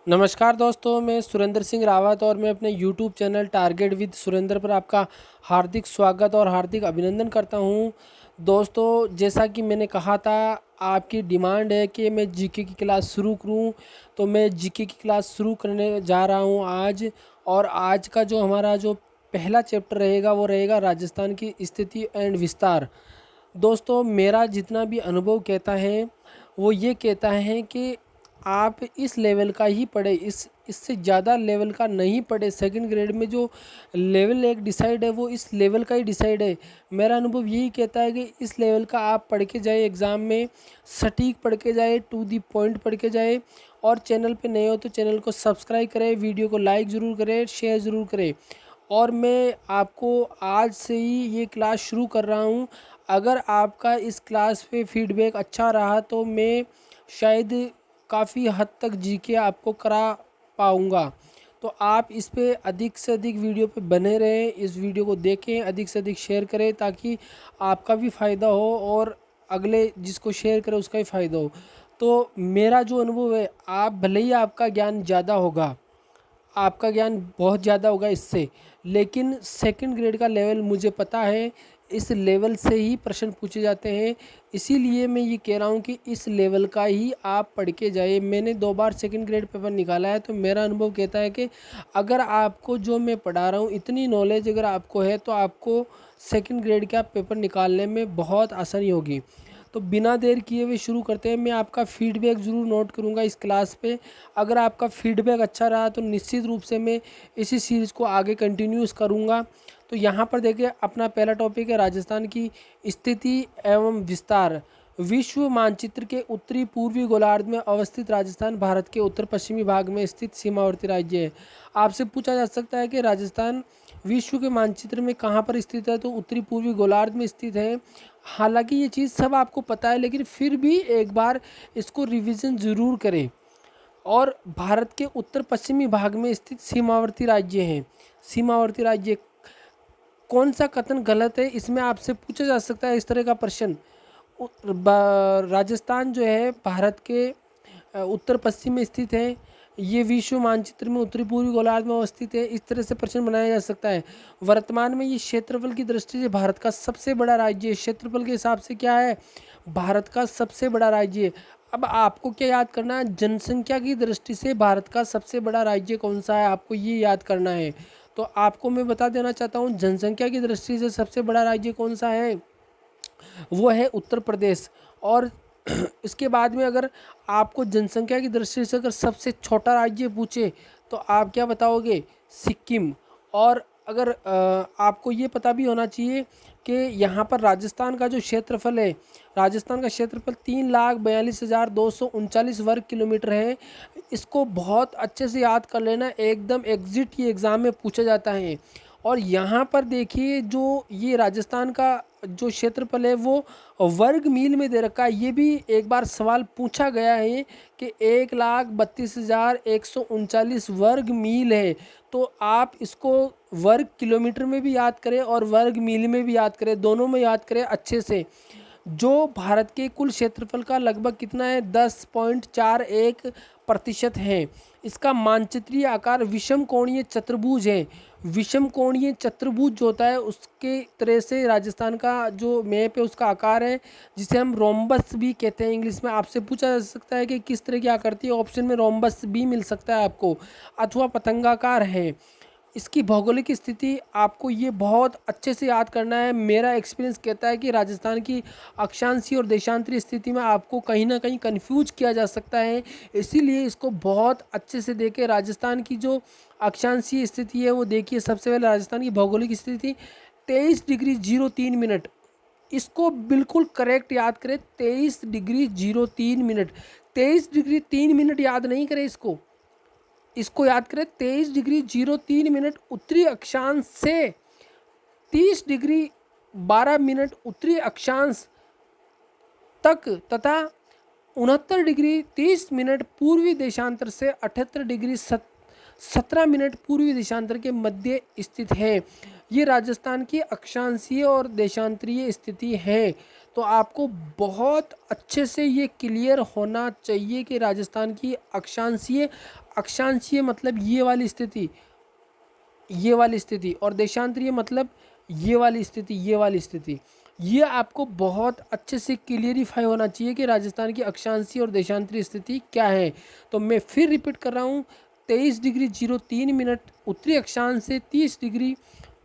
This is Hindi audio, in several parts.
नमस्कार दोस्तों, मैं सुरेंद्र सिंह रावत और मैं अपने YouTube channel target with Surendra पर आपका हार्दिक स्वागत और हार्दिक अभिनंदन करता हूं। दोस्तों, जैसा कि मैंने कहा था, आपकी डिमांड है कि मैं जीके की क्लास शुरू करूं, तो मैं जीके की क्लास शुरू करने जा रहा हूं आज। और आज का जो हमारा जो पहला चैप्टर रहेगा वो रहेगा राजस्थान की स्थिति एंड विस्तार। दोस्तों, मेरा जितना भी अनुभव कहता है वो ये कहता है कि आप इस लेवल का ही पढ़े, इससे ज़्यादा लेवल का नहीं पढ़े। सेकंड ग्रेड में जो लेवल एक डिसाइड है वो इस लेवल का ही डिसाइड है। मेरा अनुभव यही कहता है कि इस लेवल का आप पढ़ के जाए, एग्ज़ाम में सटीक पढ़ के जाए, टू दी पॉइंट पढ़ के जाए। और चैनल पे नए हो तो चैनल को सब्सक्राइब करें, वीडियो को लाइक ज़रूर करें, शेयर ज़रूर करें। और मैं आपको आज से ही ये क्लास शुरू कर रहा हूँ। अगर आपका इस क्लास पे फीडबैक अच्छा रहा तो मैं शायद काफ़ी हद तक जीके आपको करा पाऊँगा। तो आप इस पे अधिक से अधिक वीडियो पे बने रहें, इस वीडियो को देखें, अधिक से अधिक शेयर करें ताकि आपका भी फ़ायदा हो और अगले जिसको शेयर करें उसका भी फ़ायदा हो। तो मेरा जो अनुभव है, आप भले ही आपका ज्ञान ज़्यादा होगा, आपका ज्ञान बहुत ज़्यादा होगा इससे, लेकिन सेकंड ग्रेड का लेवल मुझे पता है, इस लेवल से ही प्रश्न पूछे जाते हैं। इसीलिए मैं ये कह रहा हूँ कि इस लेवल का ही आप पढ़ के जाइए। मैंने 2 बार सेकंड ग्रेड पेपर निकाला है, तो मेरा अनुभव कहता है कि अगर आपको जो मैं पढ़ा रहा हूँ इतनी नॉलेज अगर आपको है तो आपको सेकंड ग्रेड का पेपर निकालने में बहुत आसानी होगी। तो बिना देर किए हुए शुरू करते हैं। मैं आपका फीडबैक ज़रूर नोट करूंगा इस क्लास पे। अगर आपका फीडबैक अच्छा रहा तो निश्चित रूप से मैं इसी सीरीज़ को आगे कंटिन्यूस करूंगा। तो यहाँ पर देखिए, अपना पहला टॉपिक है राजस्थान की स्थिति एवं विस्तार। विश्व मानचित्र के उत्तरी पूर्वी गोलार्ध में अवस्थित राजस्थान भारत के उत्तर पश्चिमी भाग में स्थित सीमावर्ती राज्य है। आपसे पूछा जा सकता है कि राजस्थान विश्व के मानचित्र में कहाँ पर स्थित है, तो उत्तरी पूर्वी गोलार्ध में स्थित है। हालांकि ये चीज़ सब आपको पता है, लेकिन फिर भी एक बार इसको रिवीजन ज़रूर करें। और भारत के उत्तर पश्चिमी भाग में स्थित सीमावर्ती राज्य हैं। सीमावर्ती राज्य, कौन सा कथन गलत है इसमें आपसे पूछा जा सकता है इस तरह का प्रश्न। राजस्थान जो है भारत के उत्तर पश्चिम में स्थित है। ये विश्व मानचित्र में उत्तरी पूर्वी गोलार्ध में अवस्थित है। इस तरह से प्रश्न बनाया जा सकता है। वर्तमान में ये क्षेत्रफल की दृष्टि से भारत का सबसे बड़ा राज्य है। क्षेत्रफल के हिसाब से क्या है, भारत का सबसे बड़ा राज्य है। अब आपको क्या याद करना है, जनसंख्या की दृष्टि से भारत का सबसे बड़ा राज्य कौन सा है, आपको ये याद करना है। तो आपको मैं बता देना चाहता हूँ, जनसंख्या की दृष्टि से सबसे बड़ा राज्य कौन सा है, वो है उत्तर प्रदेश। और इसके बाद में अगर आपको जनसंख्या की दृष्टि से अगर सबसे छोटा राज्य पूछे तो आप क्या बताओगे, सिक्किम। और अगर आपको ये पता भी होना चाहिए कि यहाँ पर राजस्थान का जो क्षेत्रफल है, राजस्थान का क्षेत्रफल 3,42,239 वर्ग किलोमीटर है। इसको बहुत अच्छे से याद कर लेना, एकदम एग्जिट ये एग्ज़ाम में पूछा जाता है। और यहाँ पर देखिए, जो ये राजस्थान का जो क्षेत्रफल है वो वर्ग मील में दे रखा है। ये भी एक बार सवाल पूछा गया है कि 1,32,139 वर्ग मील है। तो आप इसको वर्ग किलोमीटर में भी याद करें और वर्ग मील में भी याद करें, दोनों में याद करें अच्छे से। जो भारत के कुल क्षेत्रफल का लगभग कितना है, 10.41% है। इसका मानचित्रीय आकार विषम कोणीय चतुर्भुज है। विषम कोणीय चतुर्भुज जो होता है उसके तरह से राजस्थान का जो मैप है उसका आकार है, जिसे हम रोम्बस भी कहते हैं इंग्लिश में। आपसे पूछा जा सकता है कि किस तरह की आकृति है, ऑप्शन में रोम्बस भी मिल सकता है आपको, अथवा पतंगाकार है। इसकी भौगोलिक स्थिति आपको ये बहुत अच्छे से याद करना है। मेरा एक्सपीरियंस कहता है कि राजस्थान की अक्षांशीय और देशांतरीय स्थिति में आपको कहीं ना कहीं कंफ्यूज किया जा सकता है, इसीलिए इसको बहुत अच्छे से देखें। राजस्थान की जो अक्षांशीय स्थिति है वो देखिए। सबसे पहले राजस्थान की भौगोलिक स्थिति 23 डिग्री 03 मिनट, इसको बिल्कुल करेक्ट याद करें, 23 डिग्री 03 मिनट। 23 डिग्री 3 मिनट याद नहीं करें, इसको याद करें, 23 डिग्री 03 मिनट उत्तरी अक्षांश से 30 डिग्री 12 मिनट उत्तरी अक्षांश तक, तथा 69 डिग्री 30 मिनट पूर्वी देशांतर से 78 डिग्री 17 मिनट पूर्वी देशांतर के मध्य स्थित है। ये राजस्थान की अक्षांशीय और देशांतरीय स्थिति है। तो आपको बहुत अच्छे से ये क्लियर होना चाहिए कि राजस्थान की अक्षांशीय, अक्षांशीय मतलब ये वाली स्थिति और देशांतरीय मतलब ये वाली स्थिति, ये वाली स्थिति, ये आपको बहुत अच्छे से क्लियरिफाई होना चाहिए कि राजस्थान की अक्षांशीय और देशांतरीय स्थिति क्या है। तो मैं फिर रिपीट कर रहा हूँ, 23 डिग्री 03 मिनट उत्तरी अक्षांश से 30 डिग्री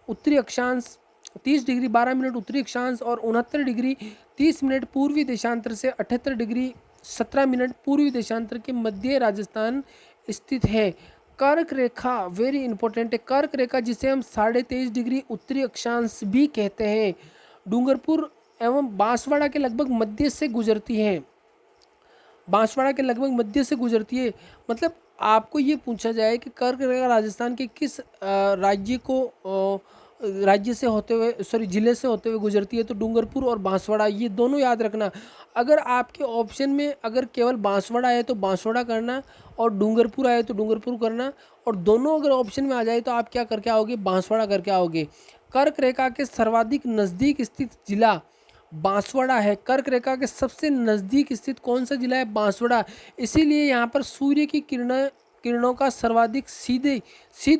उत्तरी अक्षांश, 30 डिग्री 12 मिनट उत्तरी अक्षांश और 69 डिग्री 30 मिनट पूर्वी देशांतर से 78 डिग्री 17 मिनट पूर्वी देशांतर के मध्य राजस्थान स्थित है। कर्क रेखा वेरी इंपॉर्टेंट है, कर्क रेखा जिसे हम 23.5 डिग्री उत्तरी अक्षांश भी कहते हैं, डूंगरपुर एवं बांसवाड़ा के लगभग मध्य से गुजरती है, बांसवाड़ा के लगभग मध्य से गुजरती है। मतलब आपको ये पूछा जाए कि कर्क रेखा राजस्थान के किस राज्य से होते हुए, सॉरी जिले से होते हुए गुजरती है, तो डूंगरपुर और बांसवाड़ा, ये दोनों याद रखना। अगर आपके ऑप्शन में अगर केवल बांसवाड़ा आए तो बांसवाड़ा करना और डूंगरपुर आए तो डूंगरपुर करना, और दोनों अगर ऑप्शन में आ जाए तो आप क्या करके आओगे, बांसवाड़ा करके आओगे। कर्क रेखा के सर्वाधिक नज़दीक स्थित जिला बांसवाड़ा है। कर्क रेखा के सबसे नज़दीक स्थित कौन सा जिला है, बांसवाड़ा। इसीलिए यहाँ पर सूर्य की किरणों का सर्वाधिक सीधी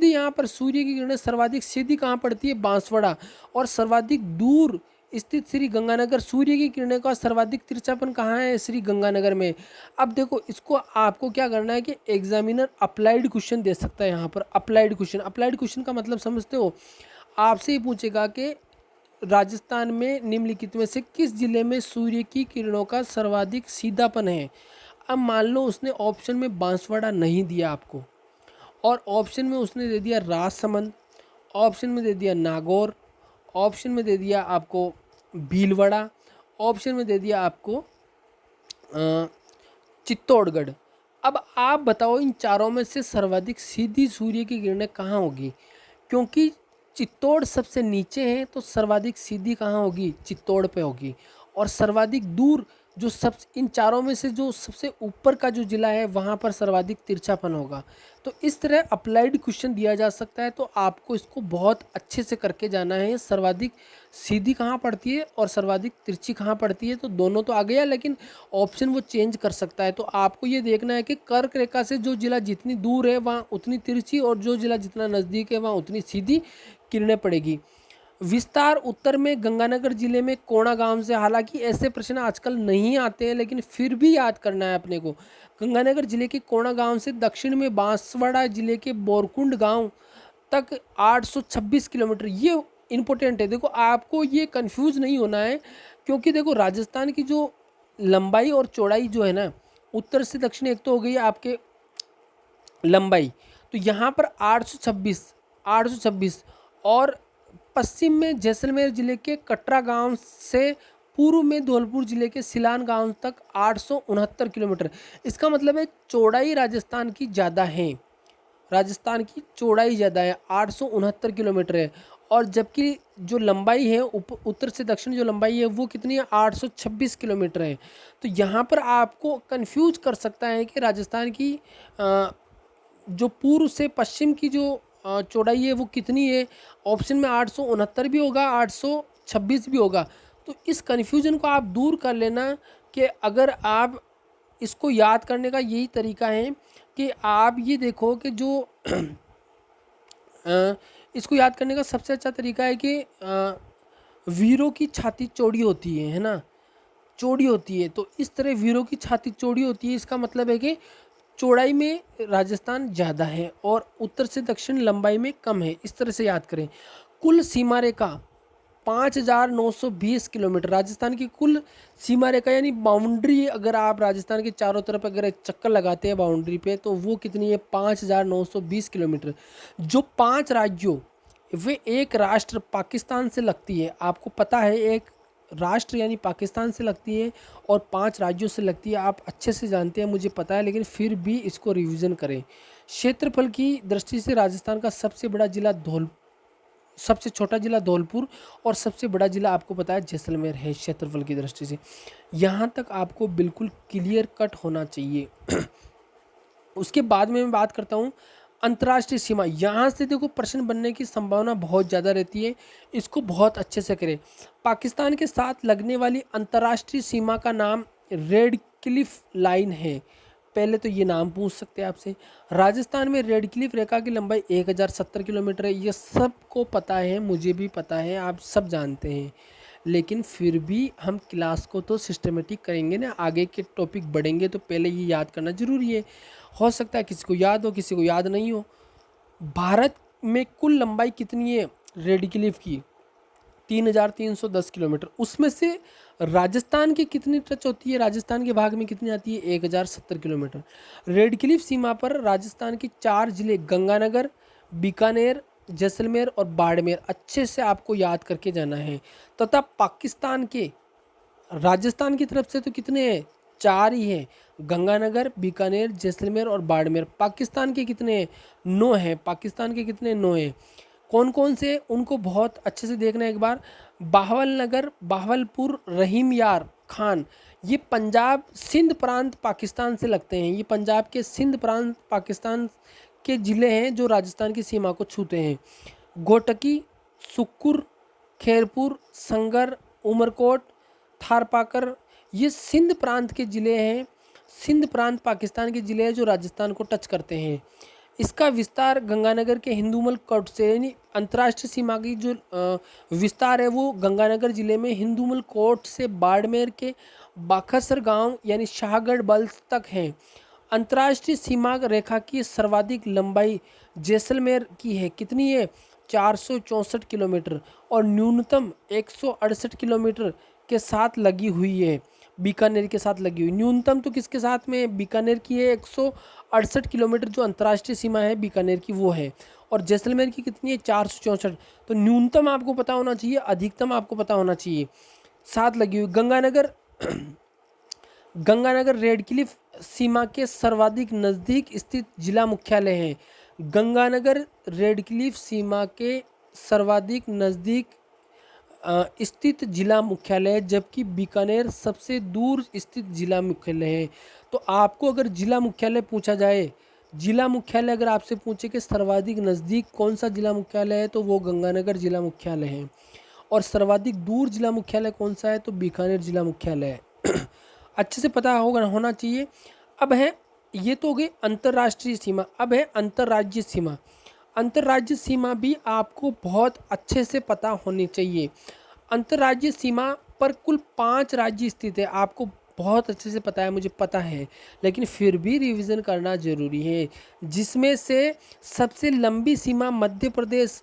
यहाँ पर सूर्य की किरणें सर्वाधिक सीधी कहाँ पड़ती है, बांसवाड़ा। और सर्वाधिक दूर स्थित श्री गंगानगर, सूर्य की किरणें का सर्वाधिक तिरछापन कहाँ है, श्री गंगानगर में। अब देखो इसको आपको क्या करना है कि एग्जामिनर अप्लाइड क्वेश्चन दे सकता है यहाँ पर, अप्लाइड क्वेश्चन। अप्लाइड क्वेश्चन का मतलब समझते हो, आपसे ही पूछेगा कि राजस्थान में निम्नलिखित में से किस जिले में सूर्य की किरणों का सर्वाधिक सीधापन है। अब मान लो उसने ऑप्शन में बांसवाड़ा नहीं दिया आपको, और ऑप्शन में उसने दे दिया राजसमंद, ऑप्शन में दे दिया नागौर, ऑप्शन में दे दिया आपको भीलवाड़ा, ऑप्शन में दे दिया आपको चित्तौड़गढ़। अब आप बताओ इन चारों में से सर्वाधिक सीधी सूर्य की किरणें कहाँ होगी, क्योंकि चित्तौड़ सबसे नीचे है तो सर्वाधिक सीधी कहाँ होगी, चित्तौड़ पे होगी। और सर्वाधिक दूर जो सब इन चारों में से जो सबसे ऊपर का जो जिला है वहाँ पर सर्वाधिक तिरछापन होगा। तो इस तरह अप्लाइड क्वेश्चन दिया जा सकता है, तो आपको इसको बहुत अच्छे से करके जाना है। सर्वाधिक सीधी कहाँ पड़ती है और सर्वाधिक तिरछी कहाँ पड़ती है, तो दोनों तो आ गया, लेकिन ऑप्शन वो चेंज कर सकता है। तो आपको ये देखना है कि कर्क रेखा से जो जिला जितनी दूर है वहाँ उतनी तिरछी, और जो जिला जितना नज़दीक है वहाँ उतनी सीधी किरणें पड़ेगी। विस्तार उत्तर में गंगानगर जिले में कोणा गांव से, हालांकि ऐसे प्रश्न आजकल नहीं आते हैं लेकिन फिर भी याद करना है अपने को। गंगानगर जिले के कोणा गांव से दक्षिण में बांसवाड़ा जिले के बोरकुंड गांव तक 826 किलोमीटर, ये इम्पोर्टेंट है। देखो आपको ये कंफ्यूज नहीं होना है, क्योंकि देखो राजस्थान की जो लंबाई और चौड़ाई जो है ना, उत्तर से दक्षिण एक तो हो गई आपके लंबाई, तो यहाँ पर 826 और पश्चिम में जैसलमेर जिले के कटरा गांव से पूर्व में धौलपुर जिले के सिलान गांव तक 869 किलोमीटर। इसका मतलब है चौड़ाई राजस्थान की ज़्यादा है, राजस्थान की चौड़ाई ज़्यादा है, 869 किलोमीटर है। और जबकि जो लंबाई है उत्तर से दक्षिण जो लंबाई है वो कितनी है, 826 किलोमीटर है। तो यहाँ पर आपको कंफ्यूज कर सकता है कि राजस्थान की जो पूर्व से पश्चिम की जो चौड़ाई है वो कितनी है। ऑप्शन में 869 भी होगा, 826 भी होगा। तो इस कन्फ्यूजन को आप दूर कर लेना कि अगर आप इसको याद करने का यही तरीका है कि आप ये देखो कि जो इसको याद करने का सबसे अच्छा तरीका है कि वीरों की छाती चौड़ी होती है ना, चौड़ी होती है। तो इस तरह वीरों की छाती चौड़ी होती है, इसका मतलब है कि चौड़ाई में राजस्थान ज़्यादा है और उत्तर से दक्षिण लंबाई में कम है। इस तरह से याद करें। कुल सीमा रेखा 5920 किलोमीटर, राजस्थान की कुल सीमा रेखा यानी बाउंड्री, अगर आप राजस्थान के चारों तरफ अगर एक चक्कर लगाते हैं बाउंड्री पे तो वो कितनी है, 5920 किलोमीटर। जो 5 राज्यों वे एक राष्ट्र पाकिस्तान से लगती है, आपको पता है एक राष्ट्र यानी पाकिस्तान से लगती है और 5 राज्यों से लगती है, आप अच्छे से जानते हैं मुझे पता है, लेकिन फिर भी इसको रिवीजन करें। क्षेत्रफल की दृष्टि से राजस्थान का सबसे बड़ा जिला सबसे छोटा जिला धौलपुर और सबसे बड़ा जिला आपको पता है जैसलमेर है क्षेत्रफल की दृष्टि से। यहाँ तक आपको बिल्कुल क्लियर कट होना चाहिए। उसके बाद में मैं बात करता हूँ अंतर्राष्ट्रीय सीमा, यहाँ से देखो प्रश्न बनने की संभावना बहुत ज़्यादा रहती है, इसको बहुत अच्छे से करें। पाकिस्तान के साथ लगने वाली अंतर्राष्ट्रीय सीमा का नाम रेड क्लिफ लाइन है। पहले तो ये नाम पूछ सकते हैं आपसे। राजस्थान में रेड क्लिफ रेखा की लंबाई 1070 किलोमीटर है, ये सबको पता है, मुझे भी पता है, आप सब जानते हैं। लेकिन फिर भी हम क्लास को तो सिस्टमेटिक करेंगे ना, आगे के टॉपिक बढ़ेंगे तो पहले ये याद करना ज़रूरी है। हो सकता है किसी को याद हो, किसी को याद नहीं हो। भारत में कुल लंबाई कितनी है रेड क्लिफ की? 3310 किलोमीटर। उसमें से राजस्थान की कितनी टच होती है, राजस्थान के भाग में कितनी आती है? 1070 किलोमीटर। रेड क्लिफ सीमा पर राजस्थान के 4 जिले गंगानगर, बीकानेर, जैसलमेर और बाड़मेर अच्छे से आपको याद करके जाना है। तथा पाकिस्तान के राजस्थान की तरफ से तो कितने हैं? 4 ही हैं, गंगानगर, बीकानेर, जैसलमेर और बाड़मेर। पाकिस्तान के कितने हैं? 9 हैं। पाकिस्तान के कितने? 9 हैं। कौन कौन से, उनको बहुत अच्छे से देखना है एक बार। बाहवल नगर, बाहवलपुर, रहीम यार खान, ये पंजाब सिंध प्रांत पाकिस्तान से लगते हैं। ये पंजाब के सिंध प्रांत पाकिस्तान के ज़िले हैं जो राजस्थान की सीमा को छूते हैं। गोटकी, सुक्कुर, खैरपुर, संगर, उमरकोट, थारपाकर, ये सिंध प्रांत के ज़िले हैं। सिंध प्रांत पाकिस्तान के ज़िले हैं जो राजस्थान को टच करते हैं। इसका विस्तार गंगानगर के हिंदूमल कोट से, यानी अंतर्राष्ट्रीय सीमा की जो विस्तार है वो गंगानगर जिले में हिंदूमल कोट से बाड़मेर के बाखसर गांव यानी शाहगढ़ बल्स तक है। अंतर्राष्ट्रीय सीमा रेखा की सर्वाधिक लंबाई जैसलमेर की है, कितनी है? 464 किलोमीटर, और न्यूनतम 168 किलोमीटर के साथ लगी हुई है, बीकानेर के साथ लगी हुई। न्यूनतम तो किसके साथ में? बीकानेर की है। 168 किलोमीटर जो अंतर्राष्ट्रीय सीमा है बीकानेर की वो है, और जैसलमेर की कितनी है? 464। तो न्यूनतम आपको पता होना चाहिए, अधिकतम आपको पता होना चाहिए। साथ लगी हुई गंगानगर गंगानगर रेड क्लिफ सीमा के सर्वाधिक नज़दीक स्थित जिला मुख्यालय है। गंगानगर रेड क्लिफ सीमा के सर्वाधिक नज़दीक स्थित जिला मुख्यालय है, जबकि बीकानेर सबसे दूर स्थित जिला मुख्यालय है। तो आपको अगर जिला मुख्यालय पूछा जाए, जिला मुख्यालय अगर आपसे पूछे कि सर्वाधिक नज़दीक कौन सा जिला मुख्यालय है, तो वो गंगानगर जिला मुख्यालय है। और सर्वाधिक दूर जिला मुख्यालय कौन सा है? तो बीकानेर जिला मुख्यालय है। अच्छे से पता होना चाहिए। अब है, ये तो हो गई अंतर्राष्ट्रीय सीमा। अब है अंतर्राज्यीय सीमा। अंतर्राज्यीय सीमा भी आपको बहुत अच्छे से पता होनी चाहिए। अंतर्राज्यीय सीमा पर कुल 5 राज्य स्थित है। आपको बहुत अच्छे से पता है, मुझे पता है, लेकिन फिर भी रिवीजन करना जरूरी है। जिसमें से सबसे लंबी सीमा मध्य प्रदेश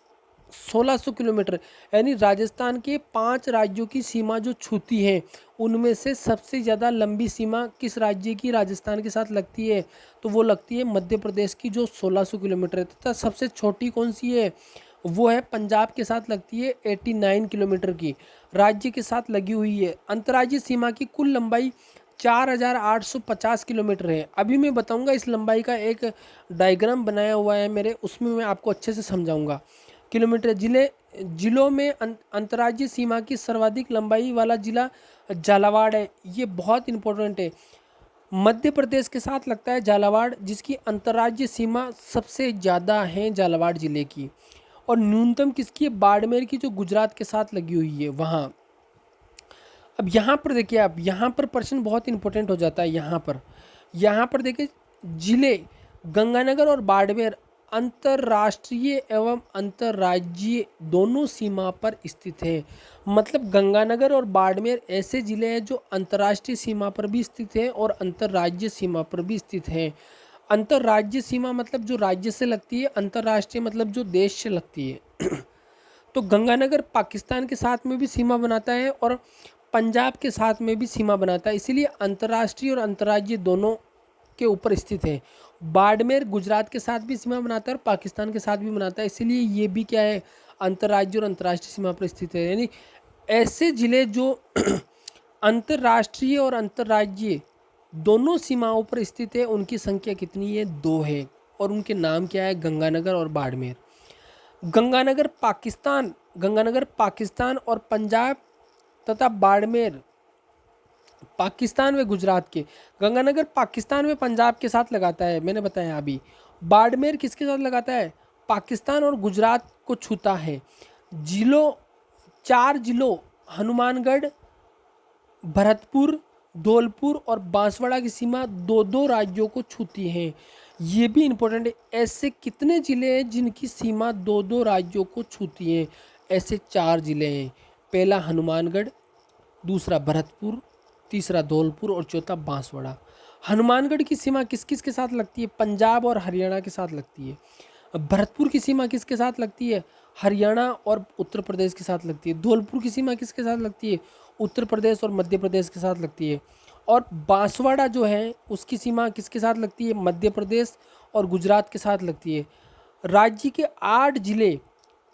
1600 किलोमीटर, यानी राजस्थान के 5 राज्यों की सीमा जो छूती है उनमें से सबसे ज़्यादा लंबी सीमा किस राज्य की राजस्थान के साथ लगती है? तो वो लगती है मध्य प्रदेश की, जो 1600 किलोमीटर है। तथा सबसे छोटी कौन सी है? वो है पंजाब के साथ लगती है, 89 किलोमीटर की राज्य के साथ लगी हुई है। अंतर्राज्यीय सीमा की कुल लंबाई 4850 किलोमीटर है। अभी मैं बताऊंगा, इस लंबाई का एक डायग्राम बनाया हुआ है मेरे, उसमें मैं आपको अच्छे से समझाऊंगा। किलोमीटर जिलों में अंतर्राज्यीय सीमा की सर्वाधिक लंबाई वाला जिला झालावाड़ है। ये बहुत इंपॉर्टेंट है। मध्य प्रदेश के साथ लगता है झालावाड़, जिसकी अंतर्राज्यीय सीमा सबसे ज़्यादा है झालावाड़ जिले की। और न्यूनतम किसकी है? बाड़मेर की, जो गुजरात के साथ लगी हुई है वहाँ। अब यहाँ पर देखिए, आप यहाँ पर प्रश्न बहुत इंपॉर्टेंट हो जाता है। यहाँ पर देखिए, जिले गंगानगर और बाड़मेर अंतर्राष्ट्रीय एवं अंतर्राज्यीय दोनों सीमा पर स्थित है। मतलब गंगानगर और बाड़मेर ऐसे ज़िले हैं जो अंतर्राष्ट्रीय सीमा पर भी स्थित हैं और अंतर्राज्यीय सीमा पर भी स्थित हैं। अंतर्राज्यीय सीमा मतलब जो राज्य से लगती है, अंतर्राष्ट्रीय मतलब जो देश से लगती है। तो गंगानगर पाकिस्तान के साथ में भी सीमा बनाता है और पंजाब के साथ में भी सीमा बनाता है, इसीलिए अंतर्राष्ट्रीय और अंतर्राज्यीय दोनों के ऊपर स्थित है। बाड़मेर गुजरात के साथ भी सीमा बनाता है और पाकिस्तान के साथ भी बनाता है, इसीलिए ये भी क्या है? अंतर्राज्यीय और अंतर्राष्ट्रीय सीमा पर स्थित है। यानी ऐसे जिले जो अंतर्राष्ट्रीय और अंतर्राज्यीय दोनों सीमाओं पर स्थित है, उनकी संख्या कितनी है? 2 है, और उनके नाम क्या है? गंगानगर और बाड़मेर। गंगानगर पाकिस्तान और पंजाब तथा बाड़मेर पाकिस्तान व गुजरात के। गंगानगर पाकिस्तान में पंजाब के साथ लगाता है, मैंने बताया अभी। बाड़मेर किसके साथ लगाता है? पाकिस्तान और गुजरात को छूता है। जिलों, 4 जिलों हनुमानगढ़, भरतपुर, धौलपुर और बांसवाड़ा की सीमा दो दो राज्यों को छूती है। ये भी इंपॉर्टेंट है। ऐसे कितने ज़िले हैं जिनकी सीमा दो दो राज्यों को छूती है? ऐसे 4 ज़िले हैं। पहला हनुमानगढ़, दूसरा भरतपुर, तीसरा धौलपुर और चौथा बांसवाड़ा। हनुमानगढ़ की सीमा किस किस के साथ लगती है? पंजाब और हरियाणा के साथ लगती है। भरतपुर की सीमा किसके साथ लगती है? हरियाणा और उत्तर प्रदेश के साथ लगती है। धौलपुर की सीमा किसके साथ लगती है? उत्तर प्रदेश और मध्य प्रदेश के साथ लगती है। और बांसवाड़ा जो है उसकी सीमा किसके साथ लगती है? मध्य प्रदेश और गुजरात के साथ लगती है। राज्य के 8 जिले,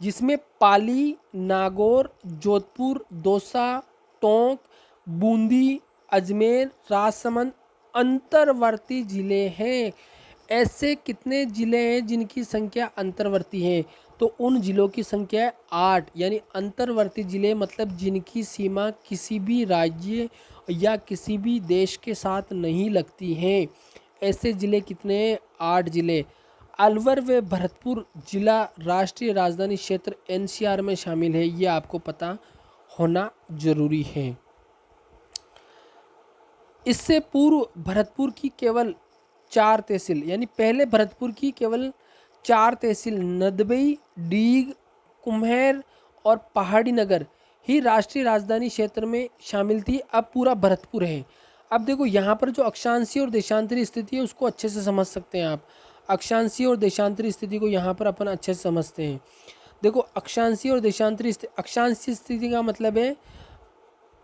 जिसमें पाली, नागौर, जोधपुर, दौसा, टोंक, बूंदी, अजमेर, राजसमंद अंतर्वर्ती जिले हैं। ऐसे कितने जिले हैं जिनकी संख्या अंतर्वर्ती है? तो उन जिलों की संख्या है 8, यानी अंतर्वर्ती जिले मतलब जिनकी सीमा किसी भी राज्य या किसी भी देश के साथ नहीं लगती हैं। ऐसे जिले कितने हैं? 8 जिले। अलवर व भरतपुर जिला राष्ट्रीय राजधानी क्षेत्र एनसीआर में शामिल है, ये आपको पता होना जरूरी है। इससे पूर्व भरतपुर की केवल 4 तहसील, यानी पहले भरतपुर की केवल 4 तहसील नदबई, डीग, कुम्हेर और पहाड़ी नगर ही राष्ट्रीय राजधानी क्षेत्र में शामिल थी। अब पूरा भरतपुर है। अब देखो यहाँ पर जो अक्षांशीय और देशांतरी स्थिति है उसको अच्छे से समझ सकते हैं आप। अक्षांशीय और देशांतरी स्थिति को यहाँ पर अपन अच्छे से समझते हैं। देखो अक्षांशीय और देशांतरी अक्षांशीय स्थिति का मतलब है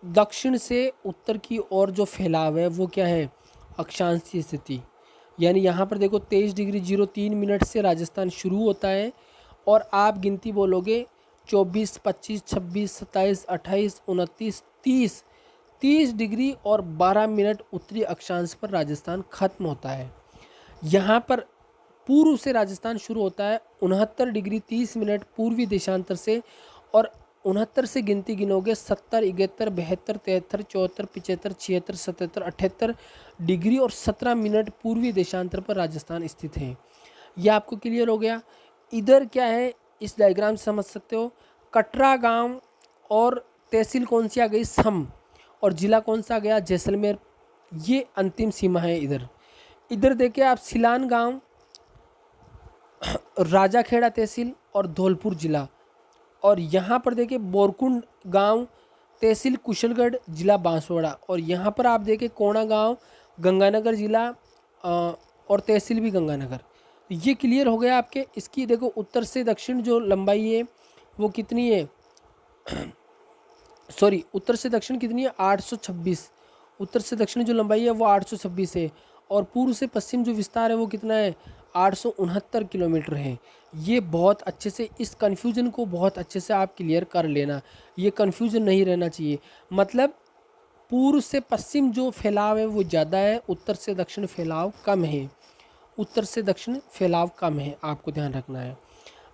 दक्षिण से उत्तर की ओर जो फैलाव है वो क्या है? अक्षांशीय स्थिति। यानी यहाँ पर देखो 23 डिग्री 03 मिनट से राजस्थान शुरू होता है और आप गिनती बोलोगे 24, 25, 26, 27, 28, 29, 30, 30 डिग्री और 12 मिनट उत्तरी अक्षांश पर राजस्थान खत्म होता है। यहाँ पर पूर्व से राजस्थान शुरू होता है 69 डिग्री 30 मिनट पूर्वी देशांतर से, और 69 से गिनती गिनोगे 70, 71, 72, 73, 74, 75, 76, 77, 78 डिग्री और 17 मिनट पूर्वी देशांतर पर राजस्थान स्थित है। यह आपको क्लियर हो गया। इधर क्या है इस डायग्राम से समझ सकते हो। कटरा गांव और तहसील कौन सी आ गई? सम, और जिला कौन सा आ गया? जैसलमेर। ये अंतिम सीमा है इधर। इधर देखिए आप सिलान गांव, राजाखेड़ा तहसील और धौलपुर जिला। और यहाँ पर देखिए बोरकुंड गांव, तहसील कुशलगढ़, जिला बांसवाड़ा। और यहाँ पर आप देखिए कोणा गांव, गंगानगर जिला और तहसील भी गंगानगर। ये क्लियर हो गया आपके। इसकी देखो उत्तर से दक्षिण जो लंबाई है वो कितनी है? सॉरी, उत्तर से दक्षिण कितनी है? 826। उत्तर से दक्षिण जो लंबाई है वो 826 है। और पूर्व से पश्चिम जो विस्तार है वो कितना है? 869 किलोमीटर है। ये बहुत अच्छे से इस कन्फ्यूज़न को बहुत अच्छे से आप क्लियर कर लेना। ये कन्फ्यूज़न नहीं रहना चाहिए। मतलब पूर्व से पश्चिम जो फैलाव है वो ज़्यादा है, उत्तर से दक्षिण फैलाव कम है। उत्तर से दक्षिण फैलाव कम है, आपको ध्यान रखना है।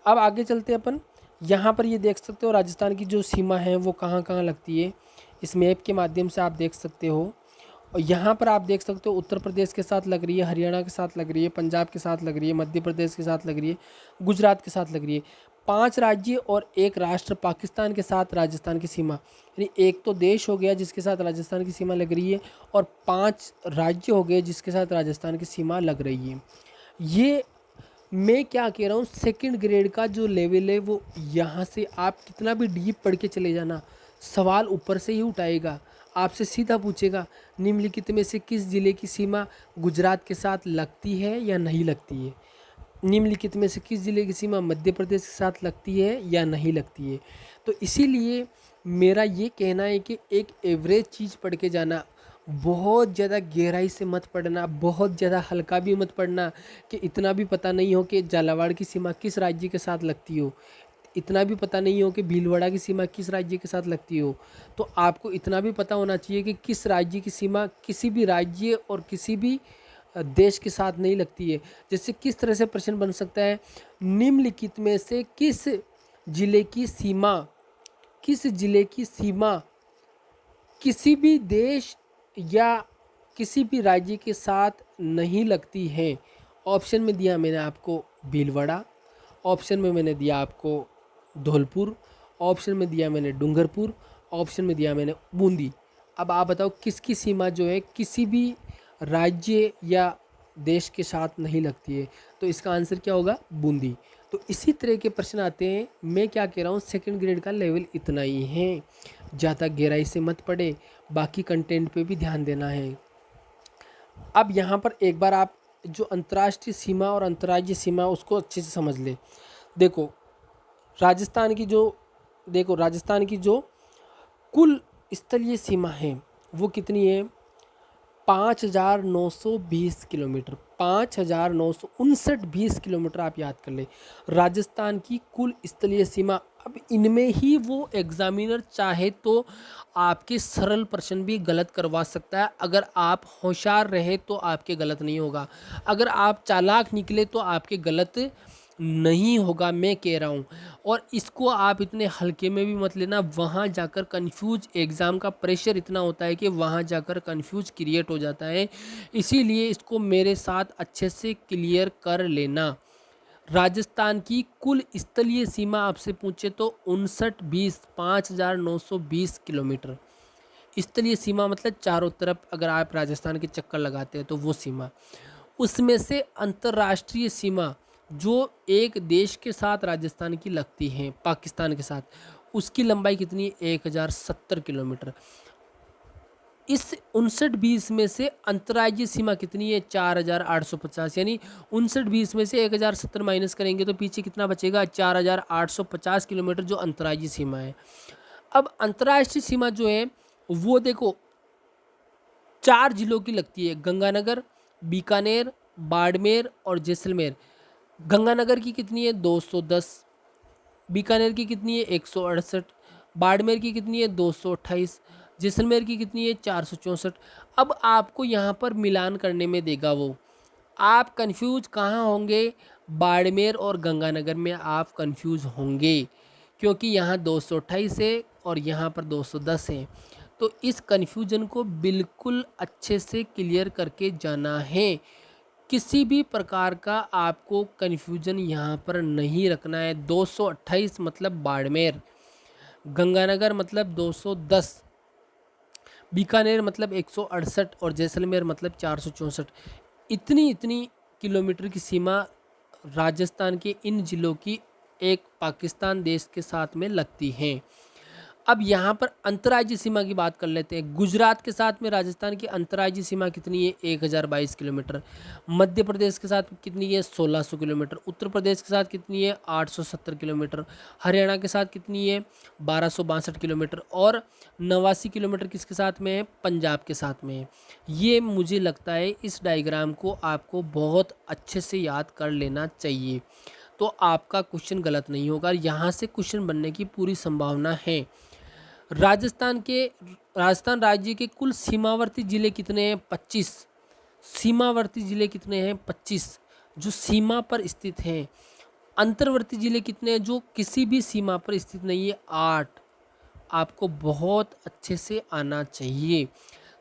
अब आगे चलते हैं अपन। यहाँ पर ये देख सकते हो राजस्थान की जो सीमा है वो कहाँ कहाँ लगती है। इस मैप के माध्यम से आप देख सकते हो। और यहाँ पर आप देख सकते हो उत्तर प्रदेश के साथ लग रही है, हरियाणा के साथ लग रही है, पंजाब के साथ लग रही है, मध्य प्रदेश के साथ लग रही है, गुजरात के साथ लग रही है। 5 राज्य और 1 राष्ट्र पाकिस्तान के साथ राजस्थान की सीमा, यानी एक तो देश हो गया जिसके साथ राजस्थान की सीमा लग रही है, और 5 राज्य हो गए जिसके साथ राजस्थान की सीमा लग रही है। ये मैं क्या कह रहा हूँ, सेकंड ग्रेड का जो लेवल है वो यहाँ से आप कितना भी डीप पढ़ के चले जाना, सवाल ऊपर से ही उठाएगा। आपसे सीधा पूछेगा निम्नलिखित में से किस जिले की सीमा गुजरात के साथ लगती है या नहीं लगती है? निम्नलिखित में से किस जिले की सीमा मध्य प्रदेश के साथ लगती है या नहीं लगती है? तो इसीलिए मेरा ये कहना है कि एक एवरेज चीज़ पढ़ के जाना, बहुत ज़्यादा गहराई से मत पढ़ना, बहुत ज़्यादा हल्का भी मत पढ़ना कि इतना भी पता नहीं हो कि झालावाड़ की सीमा किस राज्य के साथ लगती हो, इतना भी पता नहीं हो कि भीलवाड़ा की सीमा किस राज्य के साथ लगती हो। तो आपको इतना भी पता होना चाहिए कि किस राज्य की सीमा किसी भी राज्य और किसी भी देश के साथ नहीं लगती है। जैसे किस तरह से प्रश्न बन सकता है, निम्नलिखित में से किस जिले की सीमा, किस जिले की सीमा किसी भी देश या किसी भी राज्य के साथ नहीं लगती है। ऑप्शन में दिया मैंने आपको भीलवाड़ा, ऑप्शन में मैंने दिया आपको धौलपुर, ऑप्शन में दिया मैंने डूंगरपुर, ऑप्शन में दिया मैंने बूंदी। अब आप बताओ किसकी सीमा जो है किसी भी राज्य या देश के साथ नहीं लगती है। तो इसका आंसर क्या होगा? बूंदी। तो इसी तरह के प्रश्न आते हैं। मैं क्या कह रहा हूँ, सेकंड ग्रेड का लेवल इतना ही है, ज़्यादा गहराई से मत पढ़े, बाकी कंटेंट पे भी ध्यान देना है। अब यहाँ पर एक बार आप जो अंतर्राष्ट्रीय सीमा और अंतर्राज्यीय सीमा उसको अच्छे से समझ ले। देखो राजस्थान की जो कुल स्थलीय सीमा है वो कितनी है? 5,920 किलोमीटर, 5,959 किलोमीटर। आप याद कर ले राजस्थान की कुल स्थलीय सीमा। अब इनमें ही वो एग्जामिनर चाहे तो आपके सरल प्रश्न भी गलत करवा सकता है। अगर आप होशियार रहे तो आपके गलत नहीं होगा, अगर आप चालाक निकले तो आपके गलत नहीं होगा, मैं कह रहा हूँ। और इसको आप इतने हल्के में भी मत लेना, वहाँ जाकर कंफ्यूज, एग्ज़ाम का प्रेशर इतना होता है कि वहाँ जाकर कंफ्यूज क्रिएट हो जाता है। इसीलिए इसको मेरे साथ अच्छे से क्लियर कर लेना। राजस्थान की कुल स्थलीय सीमा आपसे पूछे तो 5,920 किलोमीटर। स्थलीय सीमा मतलब चारों तरफ अगर आप राजस्थान के चक्कर लगाते हैं तो वो सीमा। उसमें से अंतर्राष्ट्रीय सीमा जो एक देश के साथ राजस्थान की लगती है, पाकिस्तान के साथ, उसकी लंबाई कितनी है? 1,070 किलोमीटर। इस 59-20 में से अंतर्राज्यीय सीमा कितनी है? 4,850। यानी 59-20 में से 1,070 माइनस करेंगे तो पीछे कितना बचेगा? 4,850 किलोमीटर जो अंतर्राज्यीय सीमा है। अब अंतर्राष्ट्रीय सीमा जो है वो देखो 4 जिलों की लगती है, गंगानगर, बीकानेर, बाड़मेर और जैसलमेर। गंगानगर की कितनी है? 210। बीकानेर की कितनी है? 168। बाड़मेर की कितनी है? 228। जैसलमेर की कितनी है? 464। अब आपको यहाँ पर मिलान करने में देगा वो। आप कंफ्यूज कहाँ होंगे? बाड़मेर और गंगानगर में आप कंफ्यूज होंगे, क्योंकि यहाँ 228 है और यहाँ पर 210 है। तो इस कन्फ्यूजन को बिल्कुल अच्छे से क्लियर करके जाना है। किसी भी प्रकार का आपको कन्फ्यूजन यहाँ पर नहीं रखना है। 228 मतलब बाड़मेर, गंगानगर मतलब 210, बीकानेर मतलब 168 और जैसलमेर मतलब 464। इतनी इतनी किलोमीटर की सीमा राजस्थान के इन जिलों की एक पाकिस्तान देश के साथ में लगती हैं। अब यहाँ पर अंतर्राज्यीय सीमा की बात कर लेते हैं। गुजरात के साथ में राजस्थान की अंतर्राज्यीय सीमा कितनी है? 1,022 किलोमीटर। मध्य प्रदेश के साथ कितनी है? 1,600 किलोमीटर। उत्तर प्रदेश के साथ कितनी है? 870 किलोमीटर। हरियाणा के साथ कितनी है? 1,262 किलोमीटर। और 89 किलोमीटर किसके साथ में है? पंजाब के साथ में है। ये मुझे लगता है इस डायग्राम को आपको बहुत अच्छे से याद कर लेना चाहिए, तो आपका क्वेश्चन गलत नहीं होगा। यहाँ से क्वेश्चन बनने की पूरी संभावना है। राजस्थान राज्य के कुल सीमावर्ती जिले कितने हैं? 25। सीमावर्ती जिले कितने हैं? 25 जो सीमा पर स्थित हैं। अंतर्वर्ती जिले कितने हैं? जो किसी भी सीमा पर स्थित नहीं है, 8। आपको बहुत अच्छे से आना चाहिए।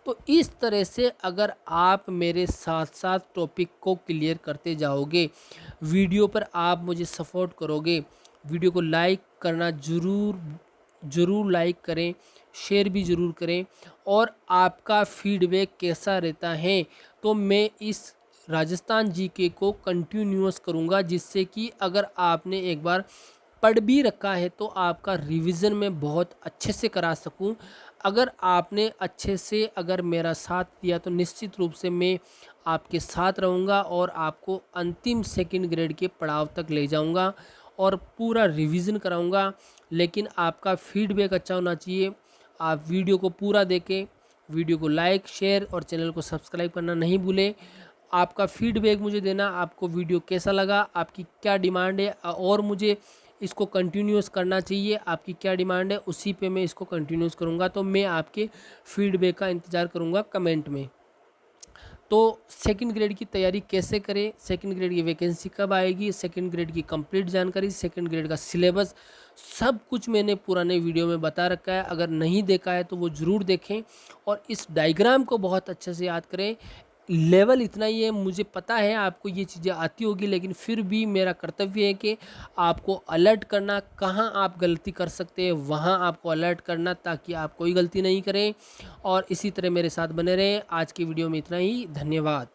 तो इस तरह से अगर आप मेरे साथ साथ टॉपिक को क्लियर करते जाओगे, वीडियो पर आप मुझे सपोर्ट करोगे, वीडियो को लाइक करना ज़रूर लाइक करें, शेयर भी ज़रूर करें। और आपका फीडबैक कैसा रहता है तो मैं इस राजस्थान जीके को कंटिन्यूअस करूँगा, जिससे कि अगर आपने एक बार पढ़ भी रखा है तो आपका रिवीजन में बहुत अच्छे से करा सकूं। अगर आपने अच्छे से अगर मेरा साथ दिया तो निश्चित रूप से मैं आपके साथ रहूँगा और आपको अंतिम सेकंड ग्रेड के पड़ाव तक ले जाऊँगा और पूरा रिवीजन कराऊँगा। लेकिन आपका फीडबैक अच्छा होना चाहिए। आप वीडियो को पूरा देखें, वीडियो को लाइक, शेयर और चैनल को सब्सक्राइब करना नहीं भूलें। आपका फीडबैक मुझे देना, आपको वीडियो कैसा लगा, आपकी क्या डिमांड है और मुझे इसको कंटिन्यूस करना चाहिए, आपकी क्या डिमांड है, उसी पे मैं इसको कंटिन्यूस करूँगा। तो मैं आपके फीडबैक का इंतज़ार करूँगा कमेंट में। तो सेकंड ग्रेड की तैयारी कैसे करें, सेकंड ग्रेड की वैकेंसी कब आएगी, सेकंड ग्रेड की कंप्लीट जानकारी, सेकंड ग्रेड का सिलेबस, सब कुछ मैंने पुराने वीडियो में बता रखा है। अगर नहीं देखा है तो वो ज़रूर देखें और इस डायग्राम को बहुत अच्छे से याद करें। लेवल इतना ही है, मुझे पता है आपको ये चीज़ें आती होगी, लेकिन फिर भी मेरा कर्तव्य है कि आपको अलर्ट करना, कहाँ आप गलती कर सकते हैं वहाँ आपको अलर्ट करना, ताकि आप कोई गलती नहीं करें। और इसी तरह मेरे साथ बने रहें। आज की वीडियो में इतना ही, धन्यवाद।